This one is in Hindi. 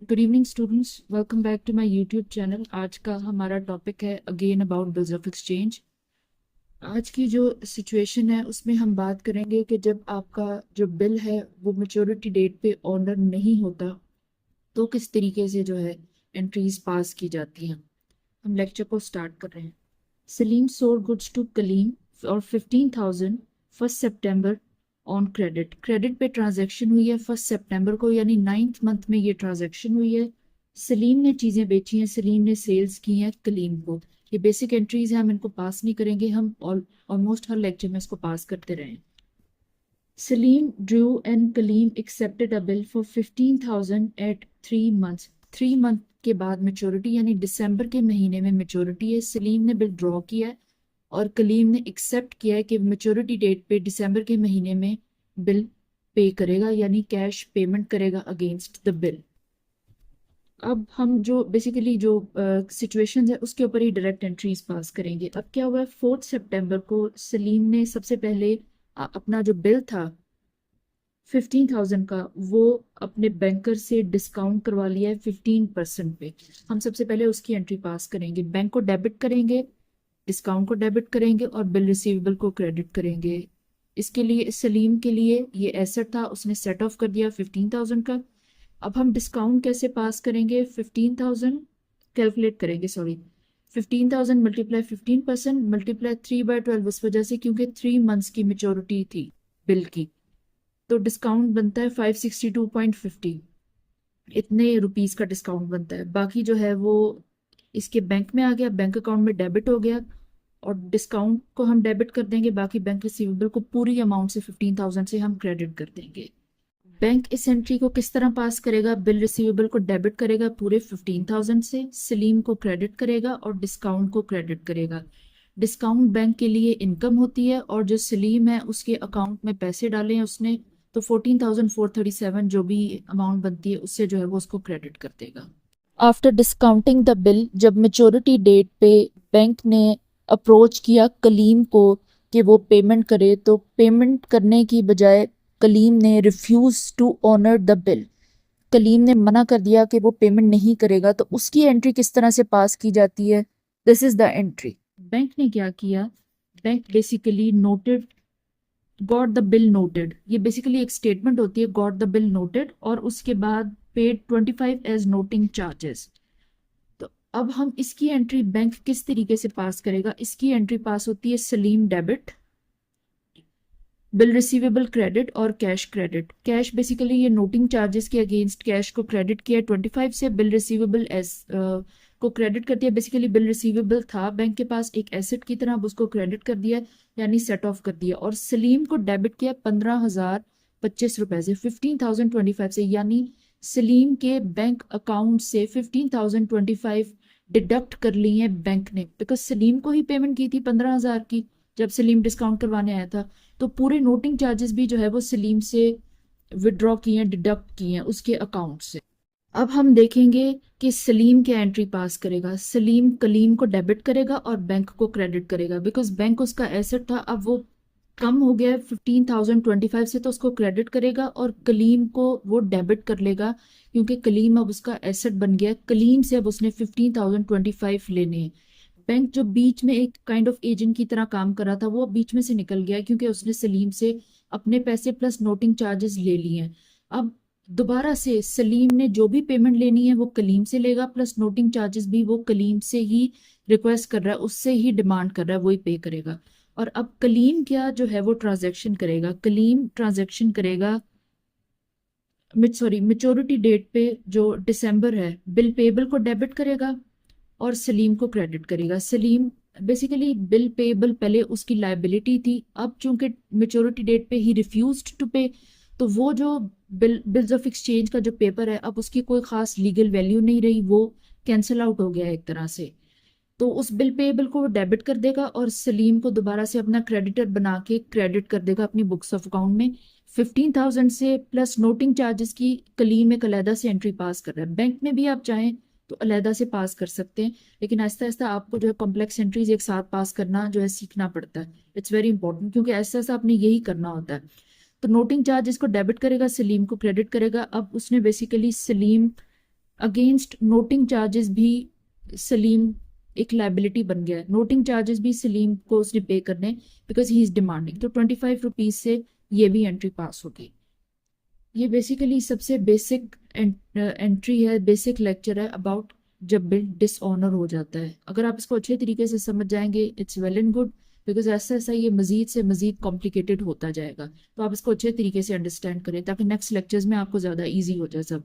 Good evening students, welcome back to my YouTube channel. आज का हमारा टॉपिक है again about bills of exchange. आज की जो सिचुएशन है उसमें हम बात करेंगे कि जब आपका जो बिल है वो मैच्योरिटी डेट पे ऑनर नहीं होता तो किस तरीके से जो है एंट्रीज पास की जाती हैं। हम लेक्चर को स्टार्ट कर रहे हैं। Salim sold goods to Kalim और 15,000 फर्स्ट सितंबर ऑन क्रेडिट। क्रेडिट पे ट्रांजैक्शन हुई है फर्स्ट सितंबर को, यानी 9th मंथ में ये ट्रांजैक्शन हुई है। सलीम ने चीज़ें बेची हैं, सलीम ने सेल्स की हैं कलीम को। ये बेसिक एंट्रीज हैं, हम इनको पास नहीं करेंगे, हम ऑलमोस्ट हर लेक्चर में इसको पास करते रहे। Salim drew and Kaleem accepted a bill for 15,000 at 3 months. 3 month के बाद मेच्योरिटी, यानी दिसंबर के महीने में मेच्योरिटी है। सलीम ने बिल ड्रॉ किया है और कलीम ने एक्सेप्ट किया है कि मेच्योरिटी डेट पे दिसंबर के महीने में बिल पे करेगा, यानी कैश पेमेंट करेगा अगेंस्ट द बिल। अब हम जो बेसिकली जो सिचुएशंस है उसके ऊपर ही डायरेक्ट एंट्रीज पास करेंगे। अब क्या हुआ है, 4 सितंबर को सलीम ने सबसे पहले अपना जो बिल था 15,000 का वो अपने बैंकर से डिस्काउंट करवा लिया है 15% पे। हम सबसे पहले उसकी एंट्री पास करेंगे, बैंक को डेबिट करेंगे, डिस्काउंट को डेबिट करेंगे और बिल रिसीवेबल को क्रेडिट करेंगे। इसके लिए सलीम के लिए ये एसेट था, उसने सेट ऑफ कर दिया 15,000 का। अब हम डिस्काउंट कैसे पास करेंगे, 15,000 कैलकुलेट करेंगे, सॉरी 15,000 मल्टीप्लाई 15% मल्टीप्लाई 3/12, उस वजह से क्योंकि 3 मंथ्स की मेच्योरिटी थी बिल की, तो डिस्काउंट बनता है 562.50। इतने रुपीस का डिस्काउंट बनता है। बाकी जो है वो इसके बैंक में आ गया, बैंक अकाउंट में डेबिट हो गया और डिस्काउंट को हम डेबिट कर देंगे, बाकी बैंक रिसीवेबल को पूरी अमाउंट से 15,000 से हम क्रेडिट कर देंगे। बैंक इस एंट्री को किस तरह पास करेगा, बिल रिसीवेबल को डेबिट करेगा पूरे 15,000 से, सलीम को क्रेडिट करेगा और डिस्काउंट को क्रेडिट करेगा। डिस्काउंट बैंक के लिए इनकम होती है और जो सलीम है उसके अकाउंट में पैसे डाले हैं उसने, तो 14,437 जो भी अमाउंट बनती है उससे जो है वो उसको क्रेडिट कर देगा। आफ्टर डिस्काउंटिंग द बिल, जब मेच्योरिटी डेट पे बैंक ने अप्रोच किया कलीम को कि वो पेमेंट करे, तो पेमेंट करने की बजाय कलीम ने refuse to honour the bill. Kalim ने मना कर दिया कि वो पेमेंट नहीं करेगा, तो उसकी एंट्री किस तरह से पास की जाती है, this is the entry. Bank ने क्या किया, bank basically noted got the bill noted, ये बेसिकली एक स्टेटमेंट होती है, गॉट द बिल नोटेड, और उसके बाद पेड 25 एज नोटिंग चार्जेस। तो अब हम इसकी एंट्री बैंक किस तरीके से पास करेगा, इसकी एंट्री पास होती है Salim debit, bill receivable credit और कैश क्रेडिट। कैश बेसिकली ये नोटिंग चार्जेस के अगेंस्ट कैश को क्रेडिट किया 25 से, बिल रिसीवेबल एस को क्रेडिट कर दिया। बेसिकली बिल रिसीवेबल था बैंक के पास एक एसेट की तरह, अब उसको क्रेडिट कर दिया यानी सेट ऑफ कर दिया। और सलीम को डेबिट किया 15,025 से, 15,025 से, यानी सलीम के बैंक अकाउंट से 15,025 डिडक्ट कर ली है बैंक ने, बिकॉज सलीम को ही पेमेंट की थी 15,000 की जब सलीम डिस्काउंट करवाने आया था। तो पूरे नोटिंग चार्जेस भी जो है वो सलीम से विड्रॉ किए हैं, डिडक्ट किए हैं उसके अकाउंट से। अब हम देखेंगे कि सलीम क्या एंट्री पास करेगा। सलीम कलीम को डेबिट करेगा और बैंक को क्रेडिट करेगा, बिकॉज बैंक उसका एसेट था, अब वो कम हो गया 15,025 से, तो उसको क्रेडिट करेगा और कलीम को वो डेबिट कर लेगा, क्योंकि कलीम अब उसका एसेट बन गया। कलीम से अब उसने 15,025 लेने हैं। बैंक जो बीच में एक काइंड ऑफ एजेंट की तरह काम कर रहा था वो बीच में से निकल गया, क्योंकि उसने सलीम से अपने पैसे प्लस नोटिंग चार्जेस ले लिए हैं। अब दोबारा से सलीम ने जो भी पेमेंट लेनी है वो कलीम से लेगा, प्लस नोटिंग चार्जेस भी वो कलीम से ही रिक्वेस्ट कर रहा है, उससे ही डिमांड कर रहा है, वही पे करेगा। और अब कलीम क्या जो है वो ट्रांजैक्शन करेगा, कलीम ट्रांजैक्शन करेगा सॉरी मेच्योरिटी डेट पे जो दिसंबर है, बिल पेबल को डेबिट करेगा और सलीम को क्रेडिट करेगा। सलीम बेसिकली बिल पेबल पहले उसकी लाइबिलिटी थी, अब चूंकि मेच्योरिटी डेट पे ही रिफ्यूज्ड टू पे, तो वो जो बिल्स ऑफ एक्सचेंज का जो पेपर है अब उसकी कोई खास लीगल वैल्यू नहीं रही, वो कैंसिल आउट हो गया एक तरह से। तो उस बिल पेबल को वो डेबिट कर देगा और सलीम को दोबारा से अपना क्रेडिटर बना के क्रेडिट कर देगा अपनी बुक्स ऑफ अकाउंट में 15,000 से, प्लस नोटिंग चार्जेस की कलीम एक अलहदा से एंट्री पास कर रहा है। बैंक में भी आप चाहें तो अलहदा से पास कर सकते हैं, लेकिन आहिस्ता आहिस्ता आपको जो है कॉम्प्लेक्स एंट्रीज एक साथ पास करना जो है सीखना पड़ता है। इट्स वेरी इंपॉर्टेंट, क्योंकि आहिस्ता आहिस्ता आपने यही करना होता है। तो नोटिंग चार्जेस को डेबिट करेगा, सलीम को क्रेडिट करेगा। अब उसने basically Salim against noting charges भी सलीम एक लाइबिलिटी बन गया है, नोटिंग चार्जेस भी सलीम को उसने पे करने, बिकॉज ही इज डिमांडिंग, तो 25 रुपीज से ये भी एंट्री पास होगी। ये बेसिकली सबसे बेसिक एंट्री है, बेसिक लेक्चर है अबाउट जब बिल डिसऑनर हो जाता है। अगर आप इसको अच्छे तरीके से समझ जाएंगे it's well and good, because ऐसा ऐसा ये मजीद से मजीद कॉम्प्लिकेटेड होता जाएगा। तो आप इसको अच्छे तरीके से अंडरस्टैंड करें ताकि नेक्स्ट लेक्चर्स में आपको ज़्यादा ईजी हो जाए सब।